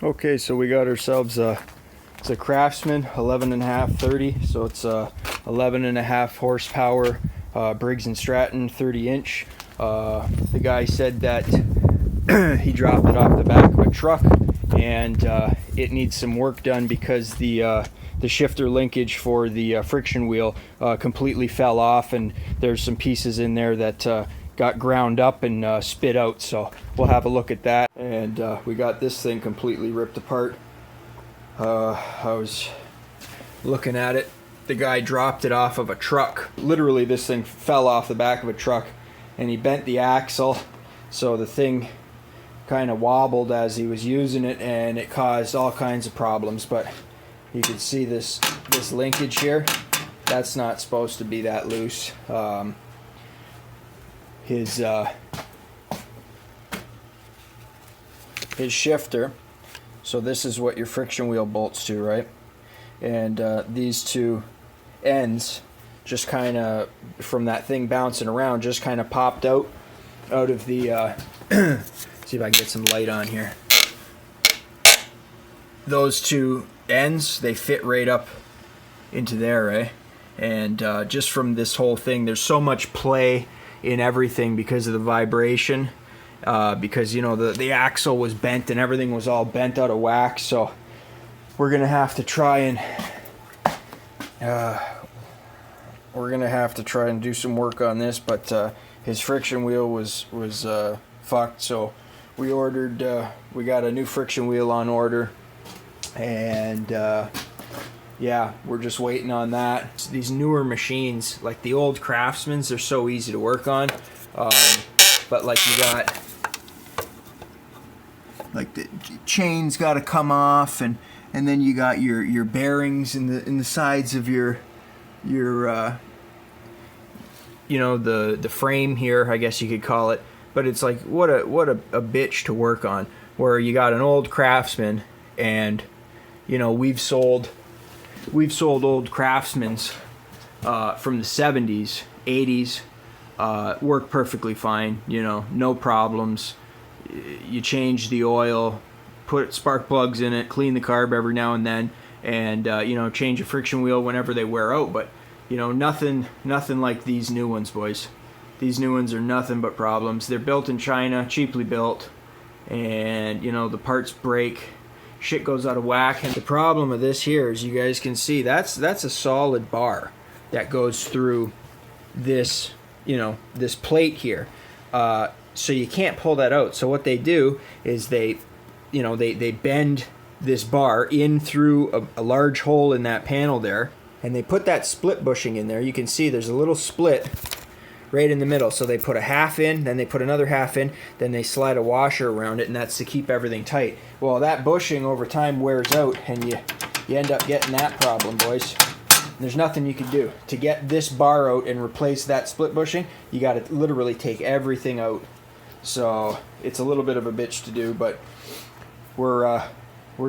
Okay, so we got ourselves it's a Craftsman 11.5 30, so it's a 11.5 horsepower Briggs & Stratton 30-inch. The guy said that he dropped it off the back of a truck, and it needs some work done because the shifter linkage for the friction wheel completely fell off, and there's some pieces in there that got ground up and spit out. So we'll have a look at that. And we got this thing completely ripped apart. I was looking at it. The guy dropped it off of a truck. Literally, this thing fell off the back of a truck, and he bent the axle, so the thing kind of wobbled as he was using it, and it caused all kinds of problems. But you can see this linkage here. That's not supposed to be that loose. His shifter, so this is what your friction wheel bolts to, right? And these two ends just kind of, from that thing bouncing around, just kind of popped out of the see if I can get some light on here. Those two ends, they fit right up into there, right? And just from this whole thing, there's so much play in everything because of the vibration, because you know the axle was bent and everything was all bent out of whack. So we're gonna have to try and do some work on this. But his friction wheel was fucked, so we got a new friction wheel on order, and yeah, we're just waiting on that. These newer machines, like the old Craftsmans, they're so easy to work on. But like you got, like the chain's got to come off, and then you got your bearings in the sides of your you know, the frame here, I guess you could call it. But it's like what a bitch to work on. Where you got an old Craftsman, and you know, we've sold old Craftsmans from the 70s, 80s, work perfectly fine, you know, no problems. You change the oil, put spark plugs in it, clean the carb every now and then, and you know, change a friction wheel whenever they wear out. But you know, nothing like these new ones, boys. These new ones are nothing but problems. They're built in China, cheaply built, and you know, the parts break. Shit goes out of whack. And the problem with this here, as you guys can see, that's a solid bar that goes through this, you know, this plate here. So you can't pull that out. So what they do is they bend this bar in through a large hole in that panel there, and they put that split bushing in there. You can see there's a little split right in the middle. So they put a half in, then they put another half in, then they slide a washer around it, and that's to keep everything tight. Well, that bushing over time wears out, and you end up getting that problem, boys. And there's nothing you can do. To get this bar out and replace that split bushing, you got to literally take everything out. So it's a little bit of a bitch to do, but we're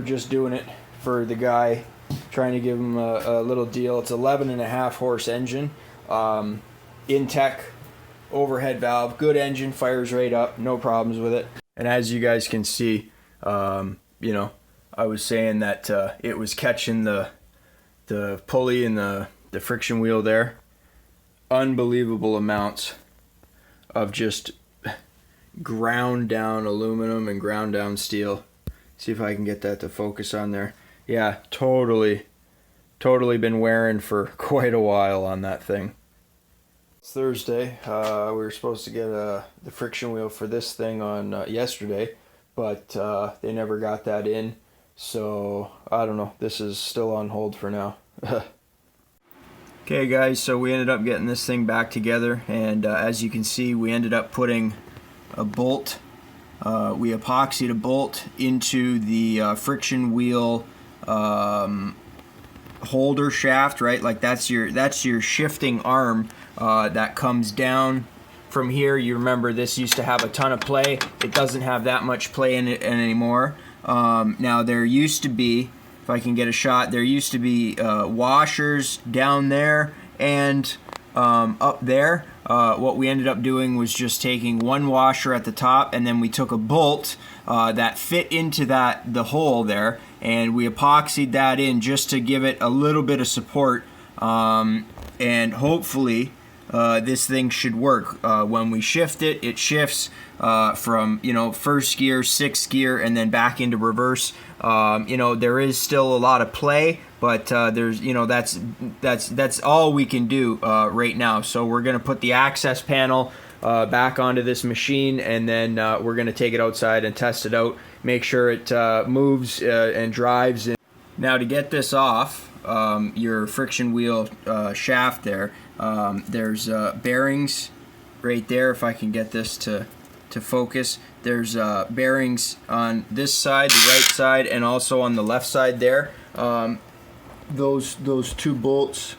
just doing it for the guy, trying to give him a little deal. It's 11.5 horse engine. Intech overhead valve, good engine, fires right up, no problems with it. And as you guys can see, you know, I was saying that it was catching the pulley and the friction wheel there. Unbelievable amounts of just ground down aluminum and ground down steel. See if I can get that to focus on there. Yeah, totally been wearing for quite a while on that thing. It's Thursday. We were supposed to get the friction wheel for this thing on yesterday, but they never got that in. So I don't know. This is still on hold for now. Okay, guys. So we ended up getting this thing back together, and as you can see, we ended up putting a bolt. We epoxied a bolt into the friction wheel holder shaft, right? Like that's your shifting arm that comes down from here. You remember this used to have a ton of play. It doesn't have that much play in it anymore. Now there used to be, if I can get a shot, there used to be washers down there and up there, what we ended up doing was just taking one washer at the top, and then we took a bolt that fit into the hole there, and we epoxied that in just to give it a little bit of support, and hopefully this thing should work. When we shift it, it shifts from, you know, first gear, sixth gear, and then back into reverse. You know, there is still a lot of play, but there's, you know, that's all we can do right now. So we're gonna put the access panel back onto this machine, and then we're gonna take it outside and test it out, make sure it moves and drives. Now, to get this off your friction wheel shaft there, there's bearings right there. If I can get this to focus, there's bearings on this side, the right side, and also on the left side there. Those two bolts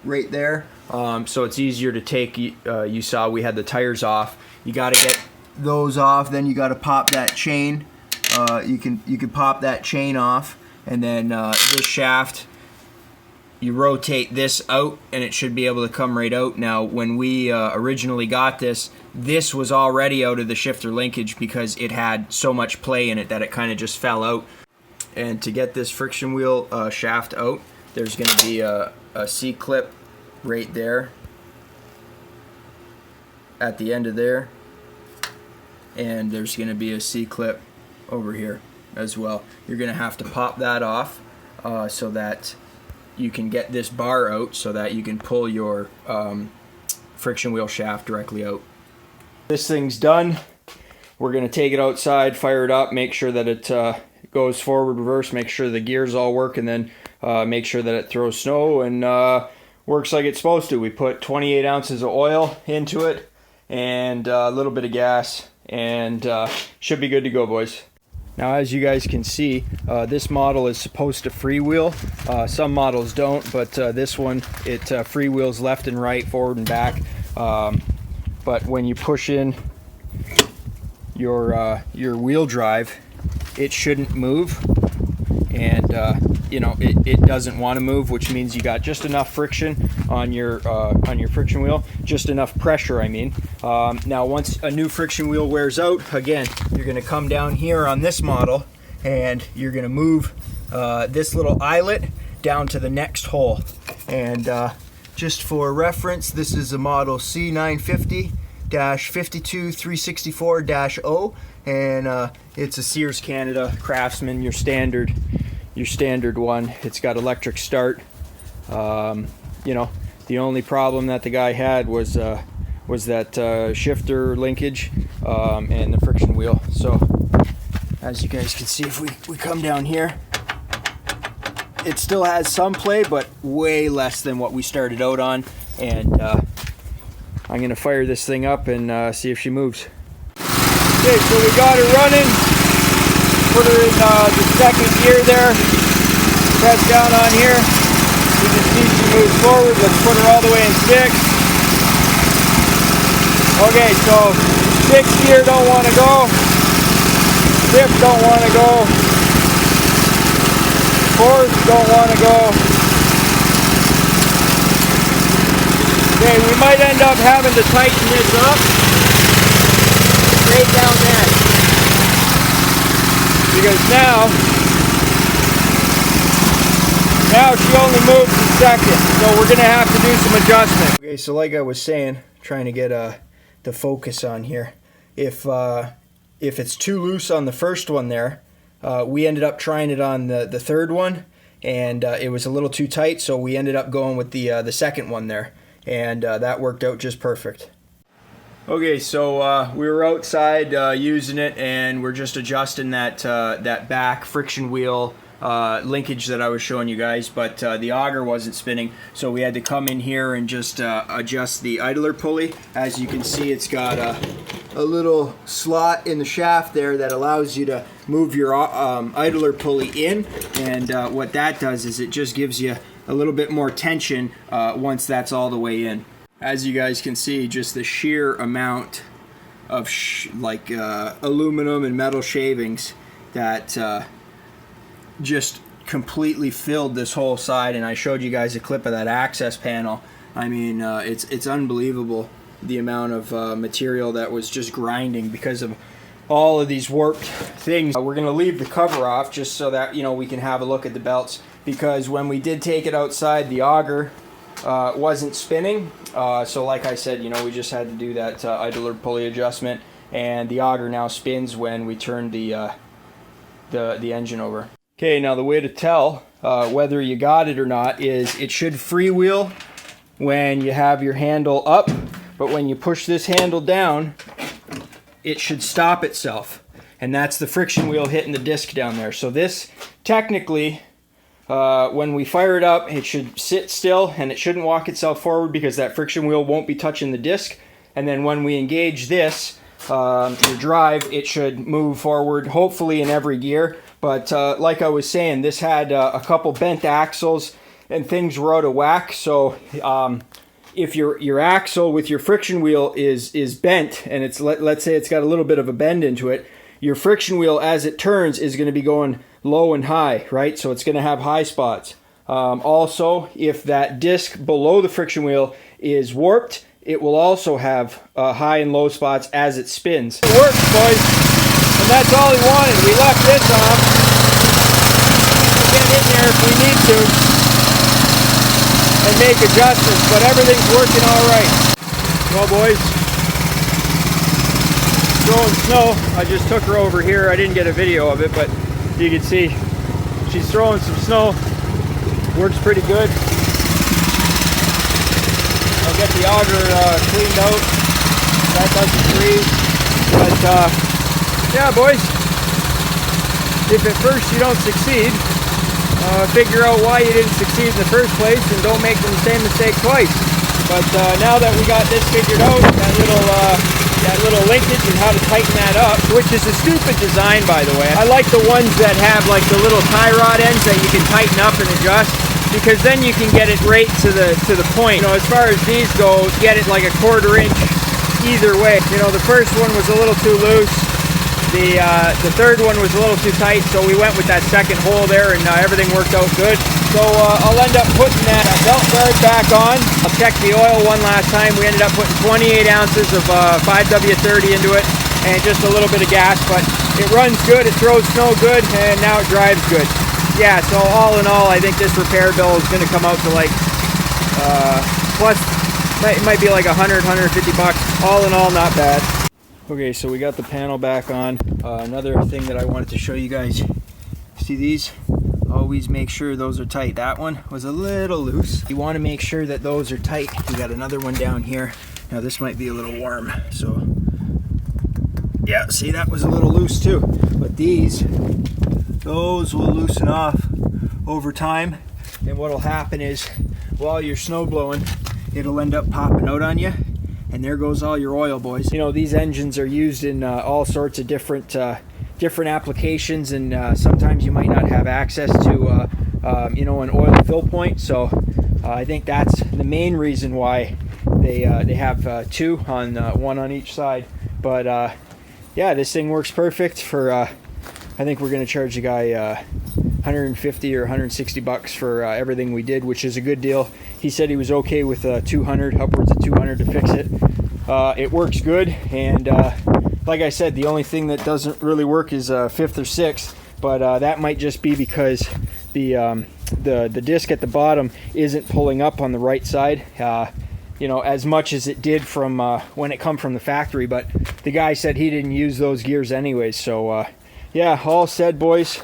right there. So it's easier to take. You saw we had the tires off. You got to get those off. Then you got to pop that chain. You can pop that chain off, and then this shaft, you rotate this out and it should be able to come right out. Now, when we originally got this was already out of the shifter linkage because it had so much play in it that it kind of just fell out. And to get this friction wheel shaft out, there's going to be a C-clip right there at the end of there, and there's going to be a C-clip over here as well. You're going to have to pop that off so that you can get this bar out, so that you can pull your friction wheel shaft directly out. This thing's done. We're going to take it outside, fire it up, make sure that it goes forward, reverse, make sure the gears all work, and then make sure that it throws snow and works like it's supposed to. We put 28 ounces of oil into it and a little bit of gas, and should be good to go, boys. Now, as you guys can see, this model is supposed to freewheel. Some models don't, but this one, it freewheels left and right, forward and back. But when you push in your wheel drive, it shouldn't move, and you know, it doesn't want to move, which means you got just enough friction on your friction wheel, just enough pressure, I mean. Now, once a new friction wheel wears out, again, you're going to come down here on this model, and you're going to move this little eyelet down to the next hole. And just for reference, this is a model C950-52364-0, and it's a Sears Canada Craftsman, your standard one. It's got electric start. You know, the only problem that the guy had was that shifter linkage and the friction wheel. So as you guys can see, if we come down here, it still has some play, but way less than what we started out on. And I'm gonna fire this thing up and see if she moves. Okay, so we got her running. Put her in the second gear there. Press down on here. You can see she moves forward. Let's put her all the way in sixth. Okay, so sixth gear don't want to go. Fifth don't want to go. Fourth don't want to go. Okay, we might end up having to tighten this up right down there, because now she only moves in second, so we're gonna have to do some adjustment. Okay, so like I was saying, trying to get the focus on here. If it's too loose on the first one there, we ended up trying it on the third one, and it was a little too tight, so we ended up going with the second one there, and that worked out just perfect. Okay, so we were outside using it, and we're just adjusting that back friction wheel linkage that I was showing you guys, but the auger wasn't spinning, so we had to come in here and just adjust the idler pulley. As you can see, it's got a little slot in the shaft there that allows you to move your idler pulley in, and what that does is it just gives you a little bit more tension once that's all the way in. As you guys can see, just the sheer amount of aluminum and metal shavings that just completely filled this whole side. And I showed you guys a clip of that access panel I mean, it's unbelievable the amount of material that was just grinding because of all of these warped things. We're going to leave the cover off just so that, you know, we can have a look at the belts, because when we did take it outside, the auger wasn't spinning. So like I said, you know, we just had to do that idler pulley adjustment, and the auger now spins when we turn the engine over. Okay, now the way to tell whether you got it or not is it should freewheel when you have your handle up, but when you push this handle down, it should stop itself, and that's the friction wheel hitting the disc down there. So this, technically, when we fire it up, it should sit still and it shouldn't walk itself forward because that friction wheel won't be touching the disc. And then when we engage this, your drive, it should move forward, hopefully in every gear. But like I was saying, this had a couple bent axles and things were out of whack. So if your axle with your friction wheel is bent, and it's let's say it's got a little bit of a bend into it, your friction wheel as it turns is going to be going low and high, right? So it's going to have high spots. Also, if that disc below the friction wheel is warped, it will also have high and low spots as it spins. It works, boys, and that's all we wanted. We left this off. We'll get in there if we need to and make adjustments, but everything's working all right. Well, boys, throwing snow. I just took her over here. I didn't get a video of it, but you can see she's throwing some snow. Works pretty good. I'll get the auger cleaned out. That doesn't freeze. But yeah, boys, if at first you don't succeed, figure out why you didn't succeed in the first place and don't make the same mistake twice. But now that we got this figured out, that little linkage and how to tighten that up, which is a stupid design, by the way. I like the ones that have like the little tie rod ends that you can tighten up and adjust, because then you can get it right to the point. You know, as far as these go, get it like a 1/4 inch either way. You know, the first one was a little too loose. The third one was a little too tight, so we went with that second hole there, and everything worked out good. So I'll end up putting that belt guard back on. I'll check the oil one last time. We ended up putting 28 ounces of 5W30 into it and just a little bit of gas, but it runs good, it throws snow good, and now it drives good. Yeah, so all in all, I think this repair bill is going to come out to like, plus, it might be like 100, 150 bucks. All in all, not bad. Okay, so we got the panel back on. Another thing that I wanted to show you guys, see these? Always make sure those are tight. That one was a little loose. You want to make sure that those are tight. We got another one down here. Now this might be a little warm, so yeah, see, that was a little loose too. But those will loosen off over time, and what'll happen is while you're snow blowing, it'll end up popping out on you, and there goes all your oil, boys. You know, these engines are used in all sorts of different applications, and sometimes you might not have access to you know, an oil fill point. So I think that's the main reason why they have two on one on each side. But yeah, this thing works perfect for I think we're gonna charge the guy 150 or 160 bucks for everything we did, which is a good deal. He said he was okay with 200, upwards of 200 to fix it. It works good, and like I said, the only thing that doesn't really work is 5th or 6th, but that might just be because the disc at the bottom isn't pulling up on the right side, you know, as much as it did from when it come from the factory. But the guy said he didn't use those gears anyways. So yeah, all said, boys.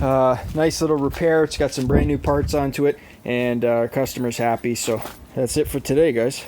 Nice little repair. It's got some brand new parts onto it, and our customer's happy. So that's it for today, guys.